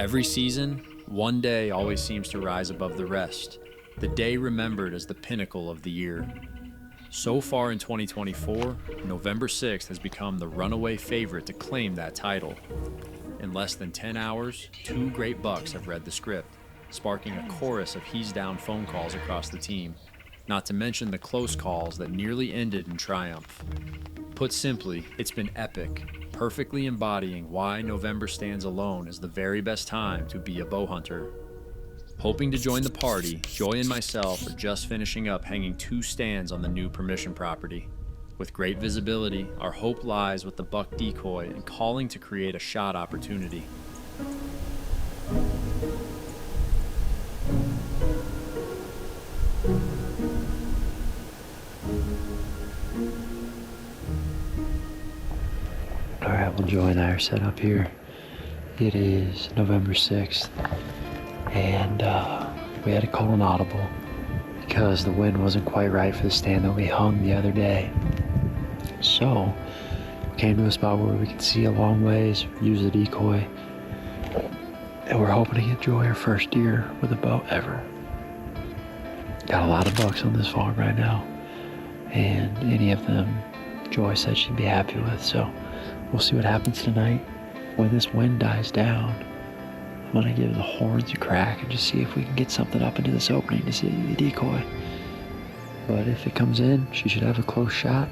Every season, one day always seems to rise above the rest, the day remembered as the pinnacle of the year. So far in 2024, November 6th has become the runaway favorite to claim that title. In less than 10 hours, 2 great bucks have read the script, sparking a chorus of he's down phone calls across the team, not to mention the close calls that nearly ended in triumph. Put simply, it's been epic, perfectly embodying why November stands alone as the very best time to be a bow hunter. Hoping to join the party, Joy and myself are just finishing up hanging 2 stands on the new permission property. With great visibility, our hope lies with the buck decoy and calling to create a shot opportunity. Alright, well, Joy and I are set up here. It is November 6th, and we had to call an audible because the wind wasn't quite right for the stand that we hung the other day. So, we came to a spot where we could see a long ways, use the decoy, and we're hoping to get Joy her first deer with a bow ever. Got a lot of bucks on this farm right now, and any of them Joy said she'd be happy with, so we'll see what happens tonight. When this wind dies down, I'm gonna give the horns a crack and just see if we can get something up into this opening to see the decoy. But if it comes in, she should have a close shot.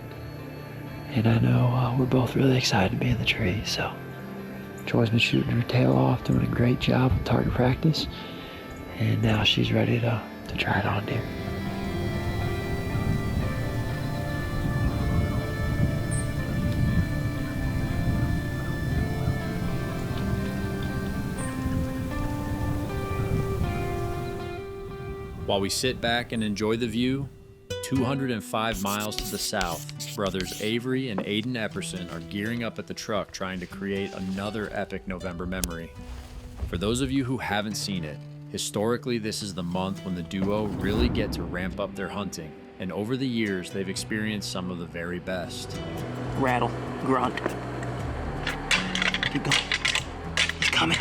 And I know we're both really excited to be in the tree, so Joy's been shooting her tail off, doing a great job with target practice, and now she's ready to try it on deer. While we sit back and enjoy the view, 205 miles to the south, brothers Avery and Aidan Epperson are gearing up at the truck trying to create another epic November memory. For those of you who haven't seen it, historically this is the month when the duo really get to ramp up their hunting, and over the years they've experienced some of the very best. Rattle, grunt. Keep going. He's coming.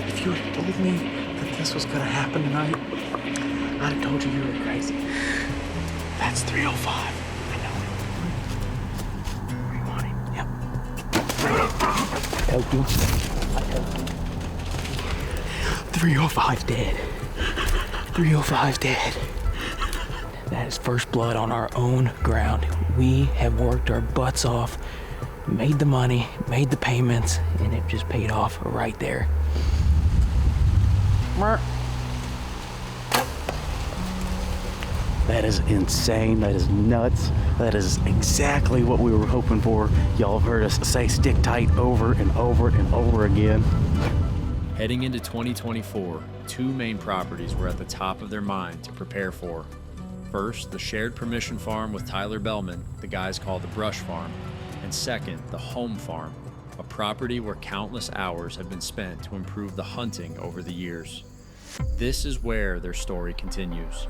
If you had told me that this was gonna happen tonight, I'd have told you you were crazy. That's 305. I know it. Where you want him? Yep. Help you. I help you. 305 dead. 305 dead. That is first blood on our own ground. We have worked our butts off, made the money, made the payments, and it just paid off right there. That is insane. That is nuts. That is exactly what we were hoping for. Y'all have heard us say stick tight over and over and over again. Heading into 2024, 2 main properties were at the top of their mind to prepare for. First, the shared permission farm with Tyler Bellman, the guys call the Brush Farm, and second, the home farm, a property where countless hours have been spent to improve the hunting over the years. This is where their story continues.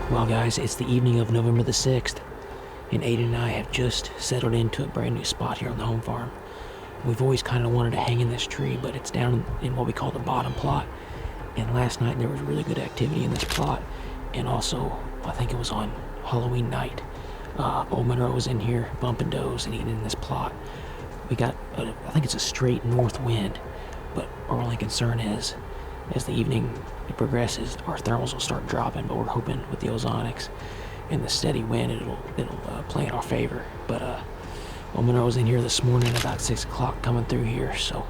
Well, guys, it's the evening of November the 6th, and Aidan and I have just settled into a brand new spot here on the home farm. We've always kind of wanted to hang in this tree, but it's down in what we call the bottom plot. And last night there was really good activity in this plot, and also I think it was on Halloween night. Old Monroe was in here bumping does and eating in this plot. We got, I think it's a straight north wind, but our only concern is, as the evening progresses, our thermals will start dropping, but we're hoping with the ozonics and the steady wind, it'll play in our favor. But old Monroe was in here this morning about 6 o'clock coming through here, so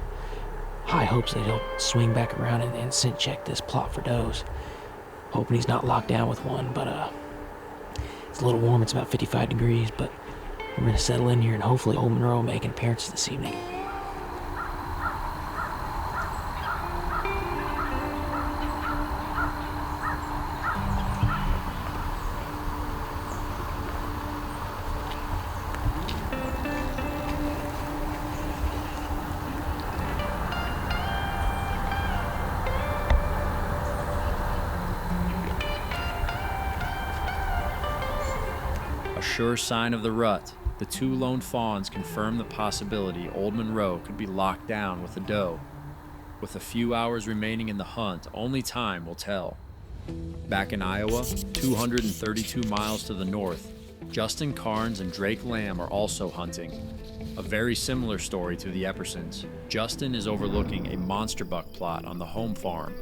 high hopes that he'll swing back around and scent check this plot for does. Hoping he's not locked down with one, but It's a little warm, it's about 55 degrees, but we're gonna settle in here and hopefully old Monroe will make an appearance this evening. A sure sign of the rut, the two lone fawns confirm the possibility old Monroe could be locked down with a doe. With a few hours remaining in the hunt, only time will tell. Back in Iowa, 232 miles to the north, Justin Karns and Drake Lamb are also hunting. A very similar story to the Eppersons. Justin is overlooking a monster buck plot on the home farm,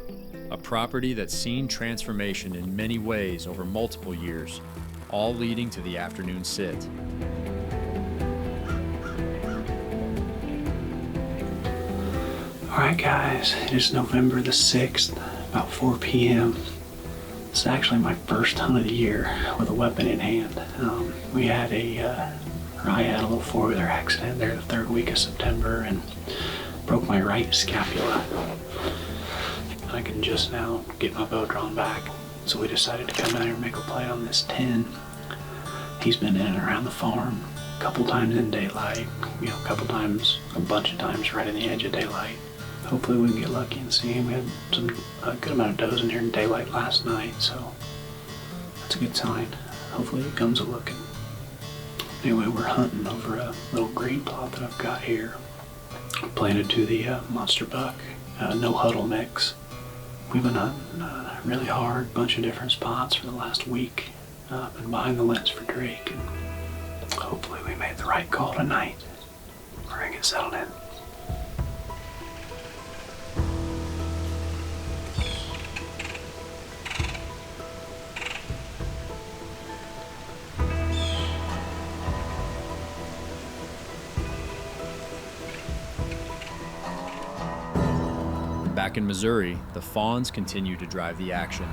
a property that's seen transformation in many ways over multiple years, all leading to the afternoon sit. Alright guys, it is November the 6th, about 4 p.m. It's actually my first hunt of the year with a weapon in hand. I had a little four-wheeler accident there the third week of September and broke my right scapula. I can just now get my bow drawn back. So we decided to come out here and make a play on this 10. He's been in and around the farm a couple times in daylight, a bunch of times right in the edge of daylight. Hopefully we can get lucky and see him. We had a good amount of does in here in daylight last night, so that's a good sign. Hopefully he comes a-looking. Anyway, we're hunting over a little green plot that I've got here, planted to the monster buck, no huddle mix. We've been hunting really hard, bunch of different spots for the last week. Been behind the lens for Drake, and hopefully we made the right call tonight. We're gonna get settled in. Back in Missouri, the fawns continue to drive the action.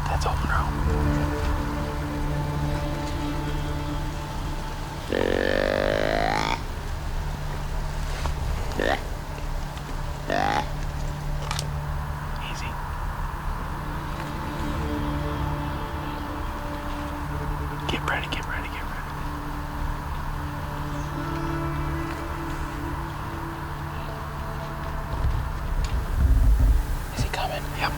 That's all Monroe. Easy. Get ready, get ready, get ready. Is he coming? Yep.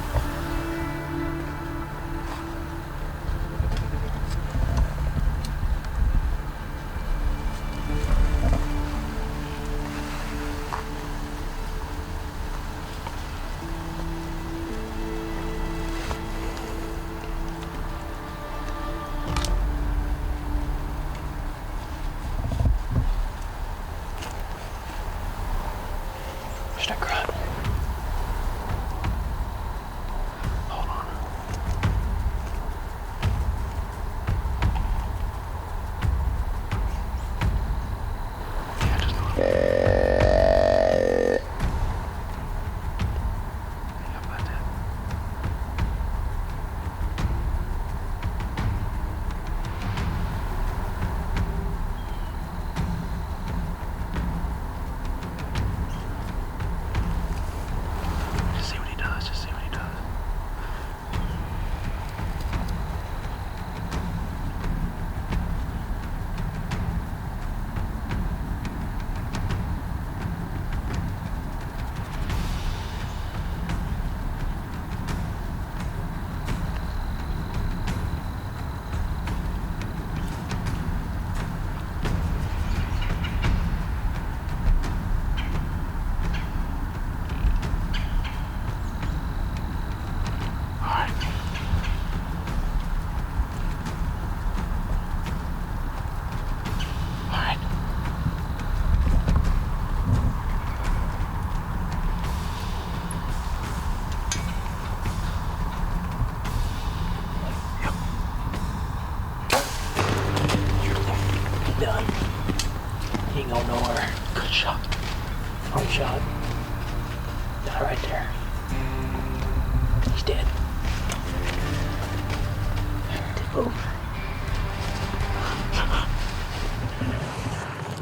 Well,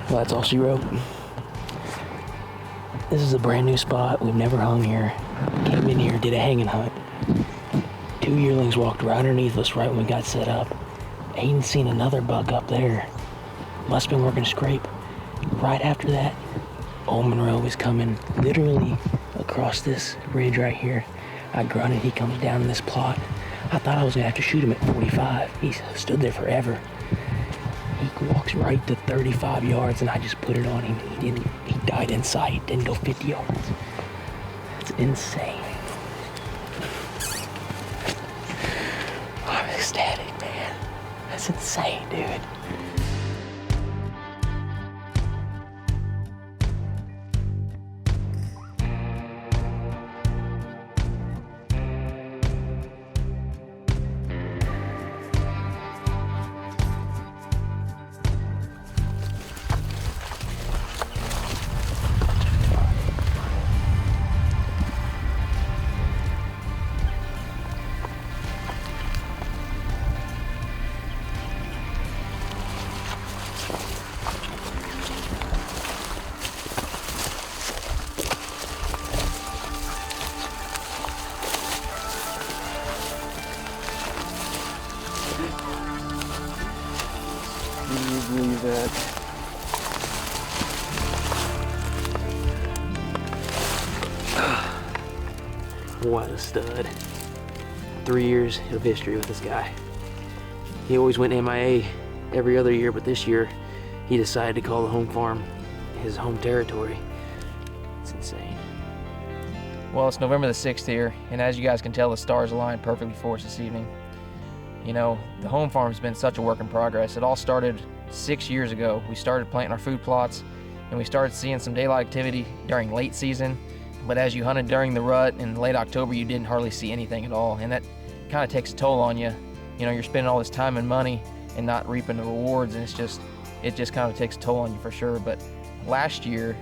that's all she wrote. This is a brand new spot. We've never hung here. Came in here, did a hanging hunt. 2 yearlings walked right underneath us right when we got set up. Aidan seen another buck up there. Must have been working a scrape. Right after that, old Monroe was coming literally across this ridge right here. I grunted, he comes down in this plot. I thought I was gonna have to shoot him at 45. He stood there forever. He walks right to 35 yards and I just put it on him. He died in sight, didn't go 50 yards. That's insane. I'm ecstatic, man. That's insane, dude. Believe that. What a stud. 3 years of history with this guy. He always went MIA every other year, but this year he decided to call the home farm his home territory. It's insane. Well, it's November the 6th here, and as you guys can tell, the stars aligned perfectly for us this evening. You know, the home farm's been such a work in progress. It all started 6 years ago. We started planting our food plots, and we started seeing some daylight activity during late season. But as you hunted during the rut in late October, you didn't hardly see anything at all, and that kind of takes a toll on you. You know, you're spending all this time and money and not reaping the rewards, and it just kind of takes a toll on you for sure. But last year,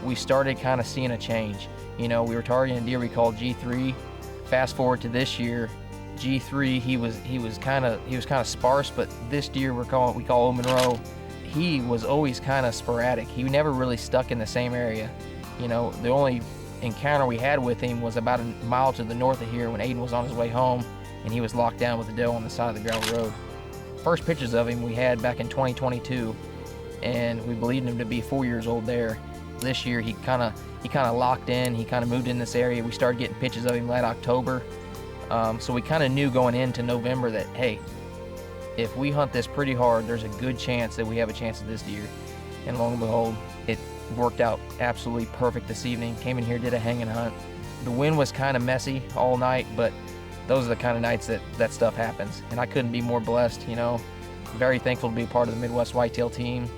we started kind of seeing a change. You know, we were targeting a deer we called G3. Fast forward to this year, G3, he was kind of sparse, but this deer we call old Monroe, he was always kind of sporadic. He never really stuck in the same area. You know, the only encounter we had with him was about a mile to the north of here when Aidan was on his way home and he was locked down with a doe on the side of the gravel road. First pictures of him we had back in 2022, and we believed him to be 4 years old there. This year he kind of locked in. He kind of moved in this area. We started getting pictures of him late October. So we kind of knew going into November that, hey, if we hunt this pretty hard, there's a good chance that we have a chance at this deer. And lo and behold, it worked out absolutely perfect this evening. Came in here, did a hanging hunt. The wind was kind of messy all night, but those are the kind of nights that stuff happens. And I couldn't be more blessed, you know. Very thankful to be a part of the Midwest Whitetail team,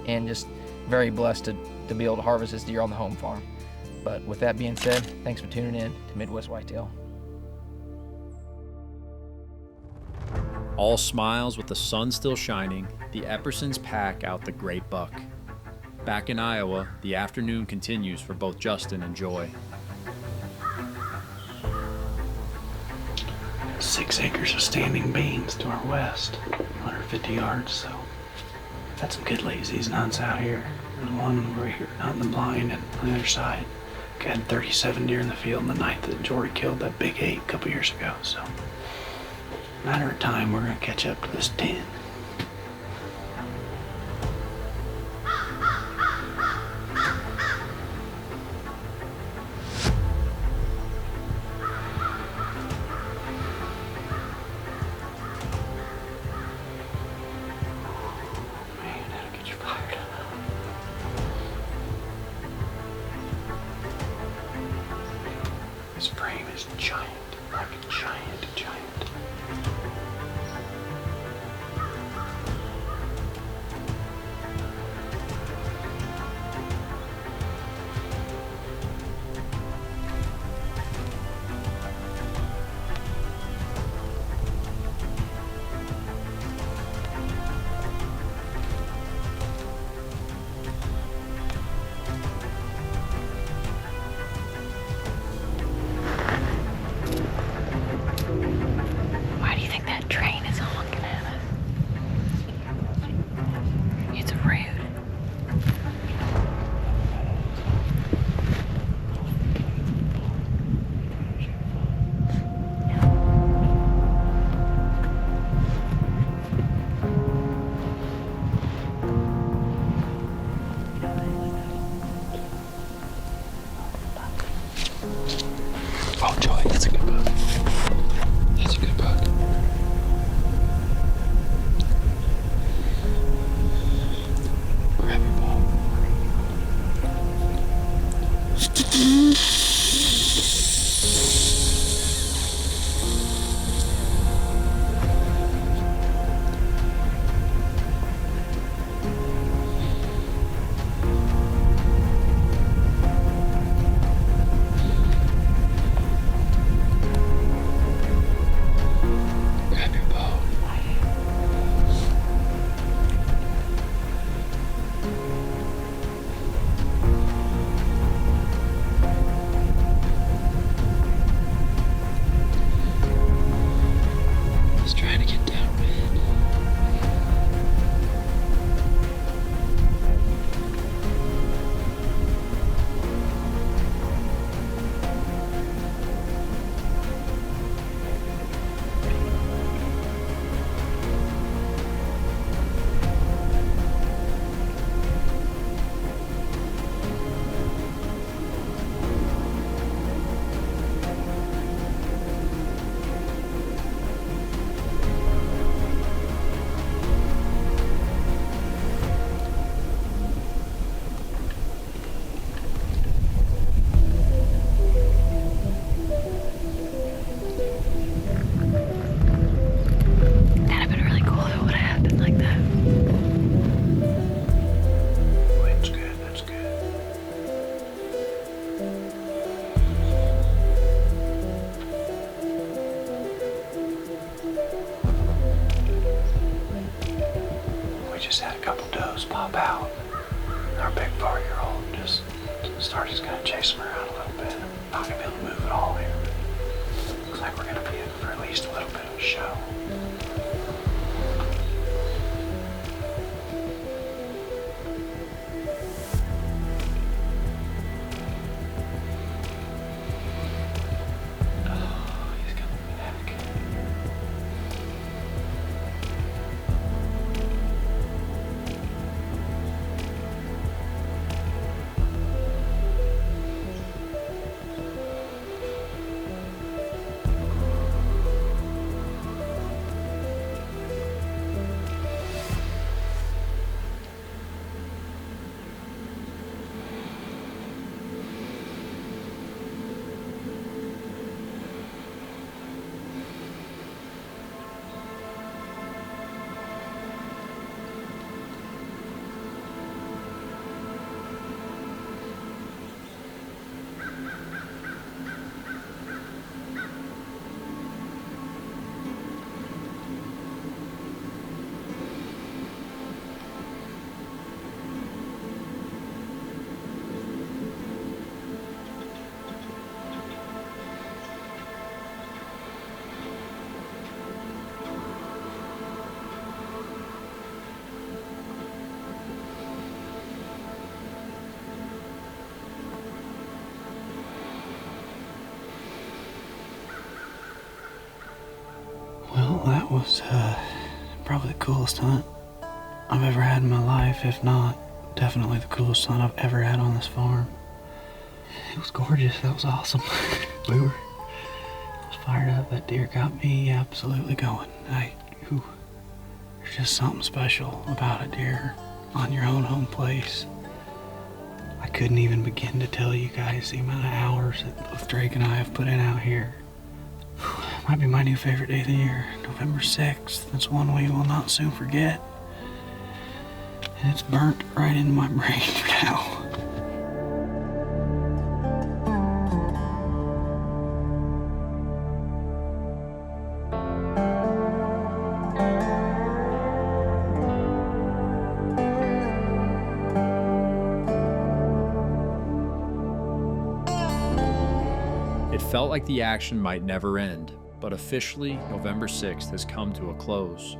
and just very blessed to be able to harvest this deer on the home farm. But with that being said, thanks for tuning in to Midwest Whitetail. All smiles with the sun still shining, the Eppersons pack out the great buck. Back in Iowa, the afternoon continues for both Justin and Joy. 6 acres of standing beans to our west, 150 yards, so had some good late season hunts out here. There's one right here out in the blind, and on the other side, we had 37 deer in the field the night that Jory killed that big 8 a couple years ago, so matter of time, we're gonna catch up to this 10. Man, that'll get you fired up. This frame is giant, like giant. just had a couple does pop out. Our big 4-year-old just started kind of chasing her around a little bit. Not gonna be able to move at all here. Looks like we're gonna be in for at least a little bit of a show. Well, that was probably the coolest hunt I've ever had in my life, if not definitely the coolest hunt I've ever had on this farm. It was gorgeous. That was awesome. I was fired up. That deer got me absolutely going. There's just something special about a deer on your own home place. I couldn't even begin to tell you guys the amount of hours that both Drake and I have put in out here. Might be my new favorite day of the year, November 6th. That's one we will not soon forget. And it's burnt right into my brain for now. It felt like the action might never end, but officially, November 6th has come to a close,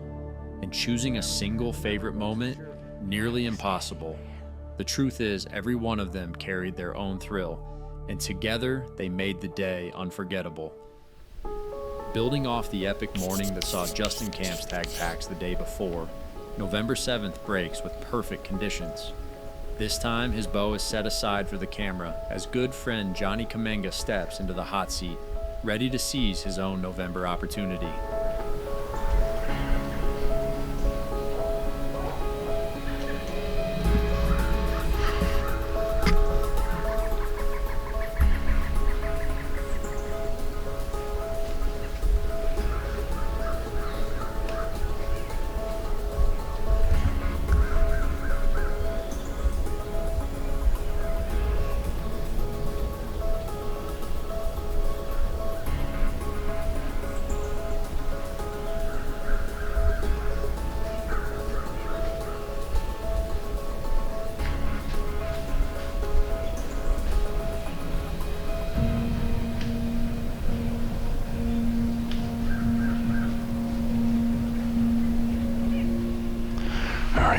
and choosing a single favorite moment, nearly impossible. The truth is, every one of them carried their own thrill, and together they made the day unforgettable. Building off the epic morning that saw Justin Kamps tag packs the day before, November 7th breaks with perfect conditions. This time, his bow is set aside for the camera as good friend Jonny Cammenga steps into the hot seat, ready to seize his own November opportunity.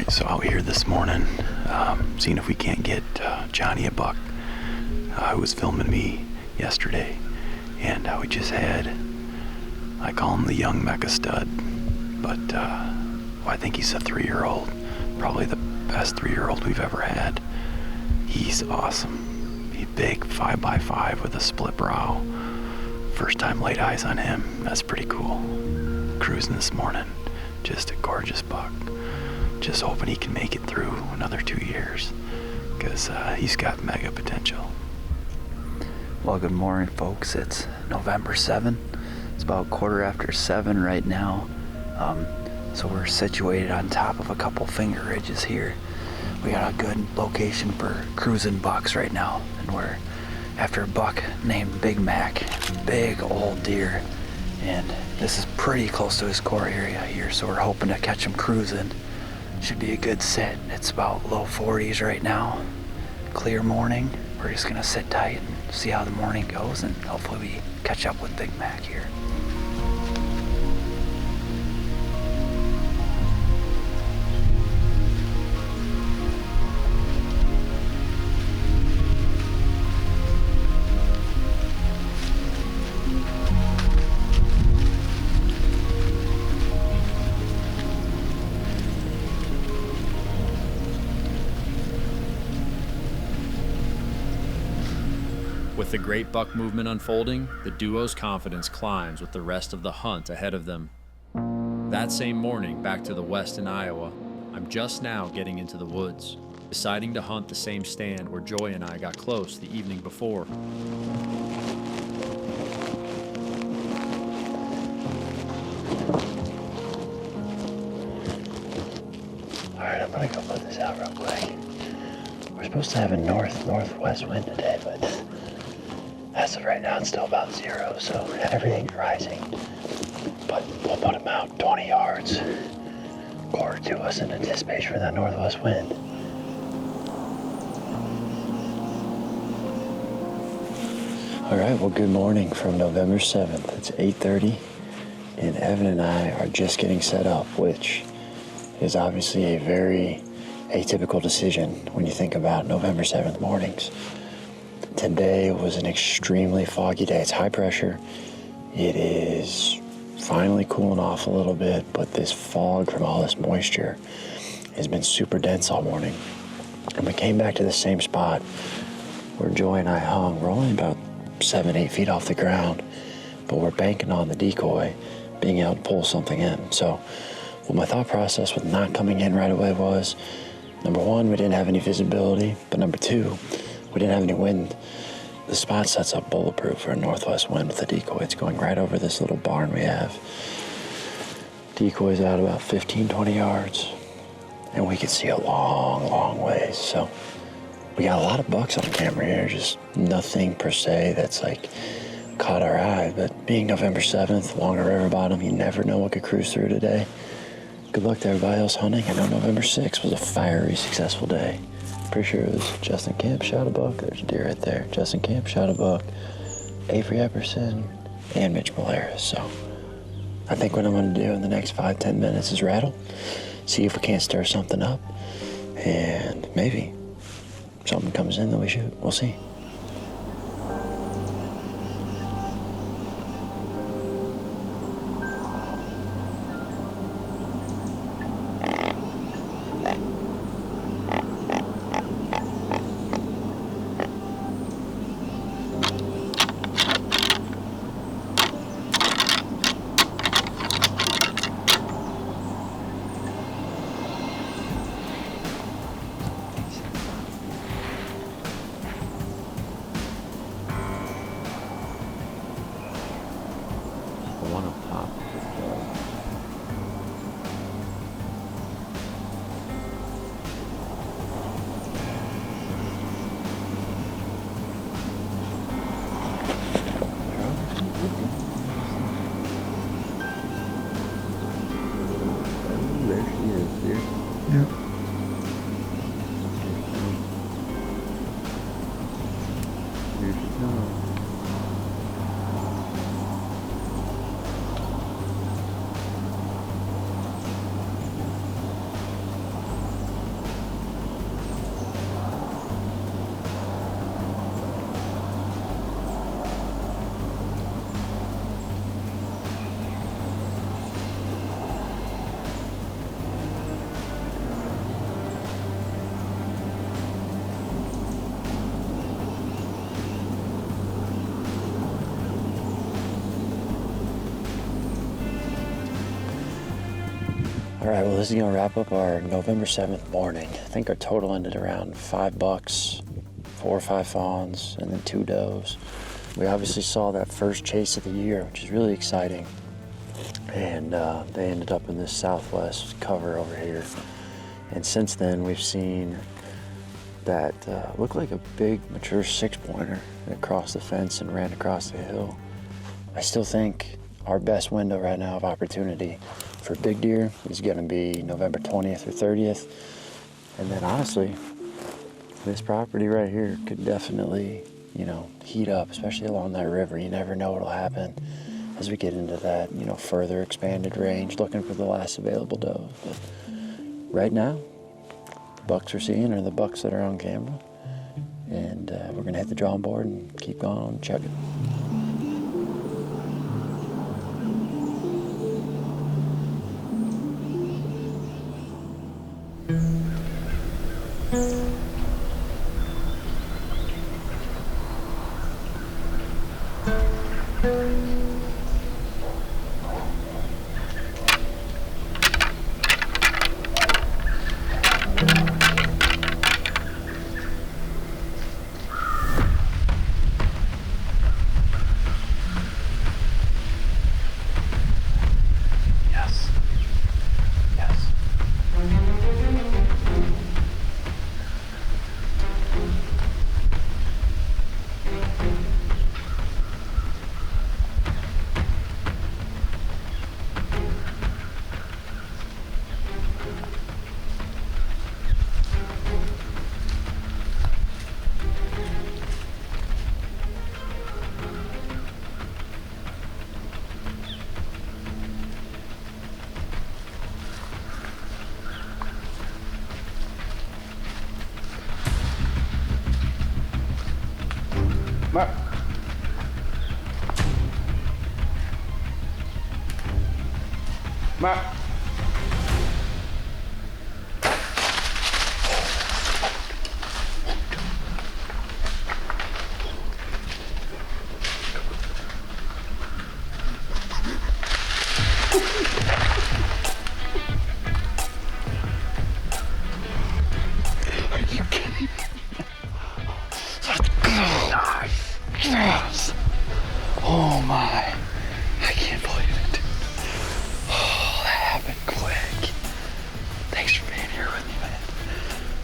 So out here this morning, seeing if we can't get Johnny a buck, who was filming me yesterday, and we just had, I call him the young mecha stud, but I think he's a 3-year-old, probably the best 3-year-old we've ever had. He's awesome. He's big 5x5 with a split brow. First time laid eyes on him. That's pretty cool. Cruising this morning, just a gorgeous buck. Just hoping he can make it through another 2 years, because he's got mega potential. Well, good morning, folks. It's November 7th. It's about 7:15 right now. So we're situated on top of a couple finger ridges here. We got a good location for cruising bucks right now, and we're after a buck named Big Mac, big old deer, and this is pretty close to his core area here. So we're hoping to catch him cruising. Should be a good sit. It's about low 40s right now. Clear morning. We're just gonna sit tight and see how the morning goes, and hopefully we catch up with Big Mac here. With the great buck movement unfolding, the duo's confidence climbs with the rest of the hunt ahead of them. That same morning, back to the west in Iowa, I'm just now getting into the woods, deciding to hunt the same stand where Joy and I got close the evening before. Alright, I'm gonna go put this out real quick. We're supposed to have a northwest wind today, but as of right now, it's still about 0, so everything's rising. But we'll put them out 20 yards, quarter to us in anticipation for that northwest wind. All right, well, good morning from November 7th. It's 8:30, and Evan and I are just getting set up, which is obviously a very atypical decision when you think about November 7th mornings. Today was an extremely foggy day. It's high pressure. It is finally cooling off a little bit, but this fog from all this moisture has been super dense all morning. And we came back to the same spot where Joy and I hung. We're only about 7-8 feet off the ground, but we're banking on the decoy being able to pull something in. So what my thought process with not coming in right away was, number one, we didn't have any visibility, but number two, we didn't have any wind. The spot sets up bulletproof for a northwest wind with the decoy. It's going right over this little barn we have. Decoy's out about 15-20 yards, and we could see a long ways. So we got a lot of bucks on camera here, just nothing per se that's like caught our eye. But being November 7th, longer river bottom, you never know what could cruise through today. Good luck to everybody else hunting. I know November 6th was a fiery, successful day. Pretty sure it was Justin Kamps shot a buck. There's a deer right there. Justin Kamps shot a buck. Avery Epperson and Mitch Malaris. So I think what I'm going to do in the next 5-10 minutes is rattle, see if we can't stir something up, and maybe something comes in that we shoot. We'll see. One up top. There she is, dude. Yep. Here she comes. All right, well, this is gonna wrap up our November 7th morning. I think our total ended around 5 bucks, 4 or 5 fawns, and then 2 does. We obviously saw that first chase of the year, which is really exciting. And they ended up in this southwest cover over here. And since then, we've seen that looked like a big mature 6-pointer that crossed the fence and ran across the hill. I still think our best window right now of opportunity for big deer is going to be November 20th or 30th. And then honestly, this property right here could definitely, you know, heat up, especially along that river. You never know what'll happen as we get into that, you know, further expanded range, looking for the last available doe. But right now, the bucks we're seeing are the bucks that are on camera. And we're going to hit the drawing board and keep going and check it. Mark. Mark. Oh my, I can't believe it. Oh, that happened quick. Thanks for being here with me, man.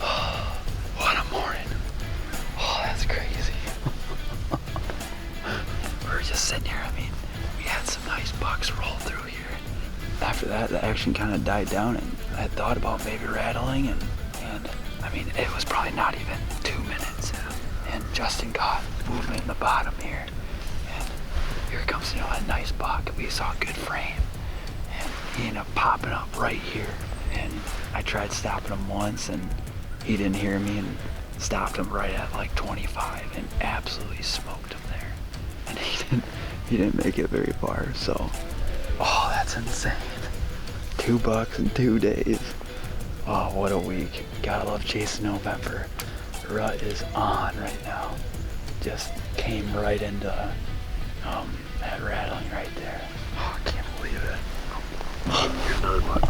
Oh, what a morning. Oh, that's crazy. We were just sitting here, I mean, we had some nice bucks roll through here. After that, the action kind of died down and I had thought about maybe rattling and I mean, it was probably not even 2 minutes. And Justin got movement in the bottom here. Here comes, you know, a nice buck. We saw a good frame. And he ended up popping up right here. And I tried stopping him once and he didn't hear me and stopped him right at like 25 and absolutely smoked him there. And he didn't make it very far, so. Oh, that's insane. 2 bucks in 2 days. Oh, what a week. Gotta love chasing November. Rut is on right now. Just came right into that rattling right there. Oh, I can't believe it. Oh, here's another one.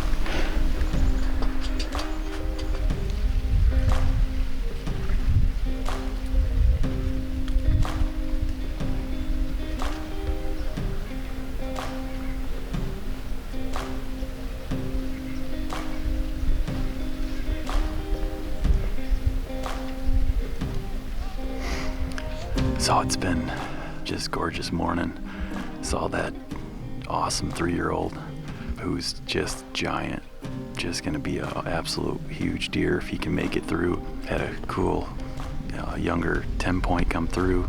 So it's been just gorgeous morning. Saw that awesome 3-year-old who's just giant, just gonna be an absolute huge deer if he can make it through. Had a cool younger 10-point come through,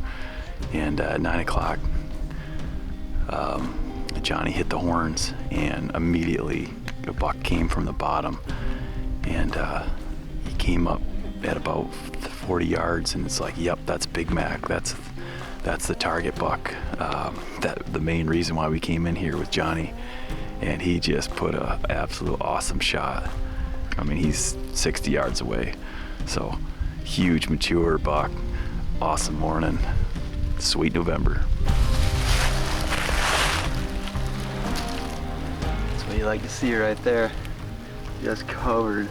and at 9 o'clock Johnny hit the horns and immediately a buck came from the bottom, and he came up at about 40 yards and it's like, yep, that's Big Mac, that's the target buck. That the main reason why we came in here with Johnny, and he just put a absolute awesome shot. I mean, he's 60 yards away, so huge mature buck. Awesome morning, sweet November. That's what you like to see right there, just covered.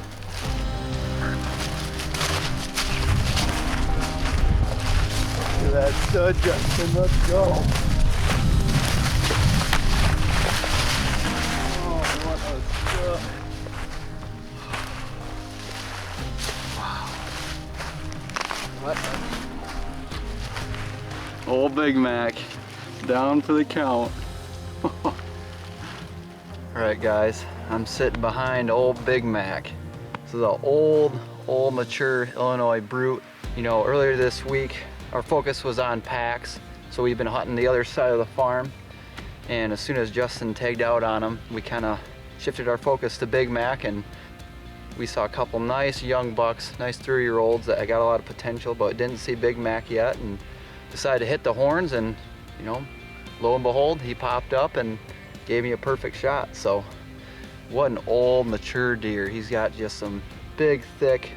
Look at that stud, Justin. Let's go. Oh, what a stud. Wow. What a... Old Big Mac. Down for the count. Alright guys, I'm sitting behind old Big Mac. This is an old mature Illinois brute. You know, earlier this week, our focus was on packs, so we've been hunting the other side of the farm. And as soon as Justin tagged out on him, we kind of shifted our focus to Big Mac, and we saw a couple nice young bucks, nice 3-year-olds that got a lot of potential, but didn't see Big Mac yet, and decided to hit the horns, and you know, lo and behold, he popped up and gave me a perfect shot. So what an old mature deer. He's got just some big, thick,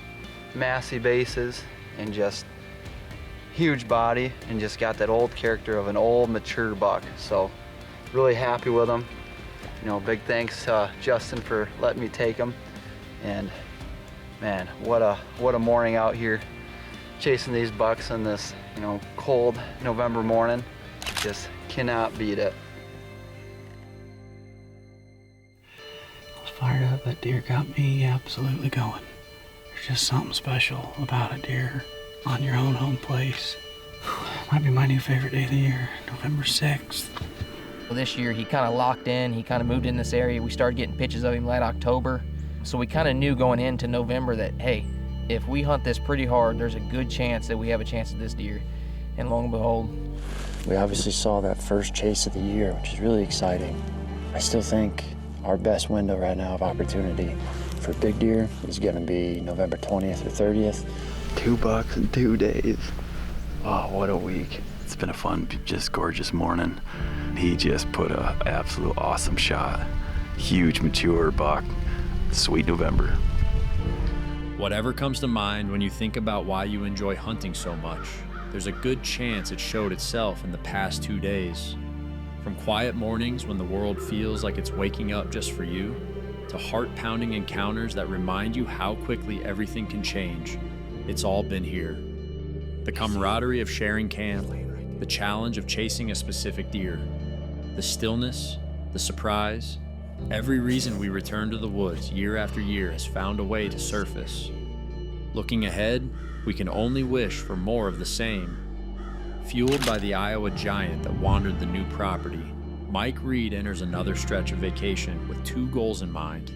massy bases and just huge body, and just got that old character of an old mature buck. So really happy with him. You know, big thanks to Justin for letting me take him. And man, what a morning out here chasing these bucks on this, you know, cold November morning. Just cannot beat it. I was fired up. That deer got me absolutely going. There's just something special about a deer on your own home place. Might be my new favorite day of the year, November 6th. Well, this year he kind of locked in, he kind of moved in this area. We started getting pitches of him late October. So we kind of knew going into November that, hey, if we hunt this pretty hard, there's a good chance that we have a chance at this deer. And lo and behold, We obviously saw that first chase of the year, which is really exciting. I still think our best window right now of opportunity for big deer is going to be November 20th or 30th. 2 bucks in 2 days. Oh, what a week. It's been a fun, just gorgeous morning. He just put a absolute awesome shot. Huge, mature buck. Sweet November. Whatever comes to mind when you think about why you enjoy hunting so much, there's a good chance it showed itself in the past 2 days. From quiet mornings when the world feels like it's waking up just for you, to heart-pounding encounters that remind you how quickly everything can change, it's all been here. The camaraderie of sharing camp, the challenge of chasing a specific deer, the stillness, the surprise, every reason we return to the woods year after year has found a way to surface. Looking ahead, we can only wish for more of the same. Fueled by the Iowa giant that wandered the new property, Mike Reed enters another stretch of vacation with 2 goals in mind: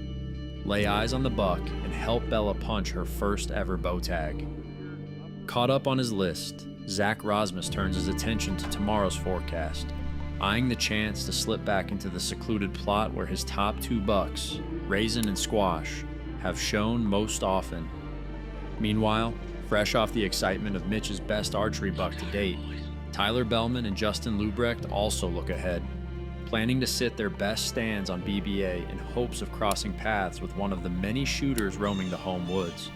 lay eyes on the buck and help Bella punch her first ever bow tag. Caught up on his list, Zach Rosmus turns his attention to tomorrow's forecast, eyeing the chance to slip back into the secluded plot where his top 2 bucks, Raisin and Squash, have shown most often. Meanwhile, fresh off the excitement of Mitch's best archery buck to date, Tyler Bellman and Justin Lubrecht also look ahead, planning to sit their best stands on BBA in hopes of crossing paths with one of the many shooters roaming the home woods.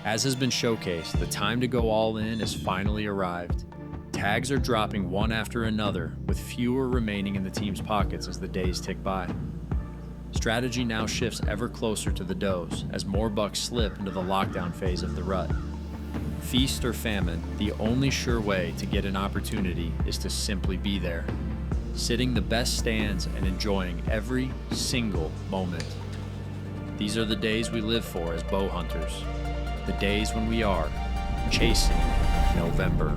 As has been showcased, the time to go all in has finally arrived. Tags are dropping one after another, with fewer remaining in the team's pockets as the days tick by. Strategy now shifts ever closer to the does as more bucks slip into the lockdown phase of the rut. Feast or famine, the only sure way to get an opportunity is to simply be there, sitting the best stands and enjoying every single moment. These are the days we live for as bow hunters, the days when we are chasing November.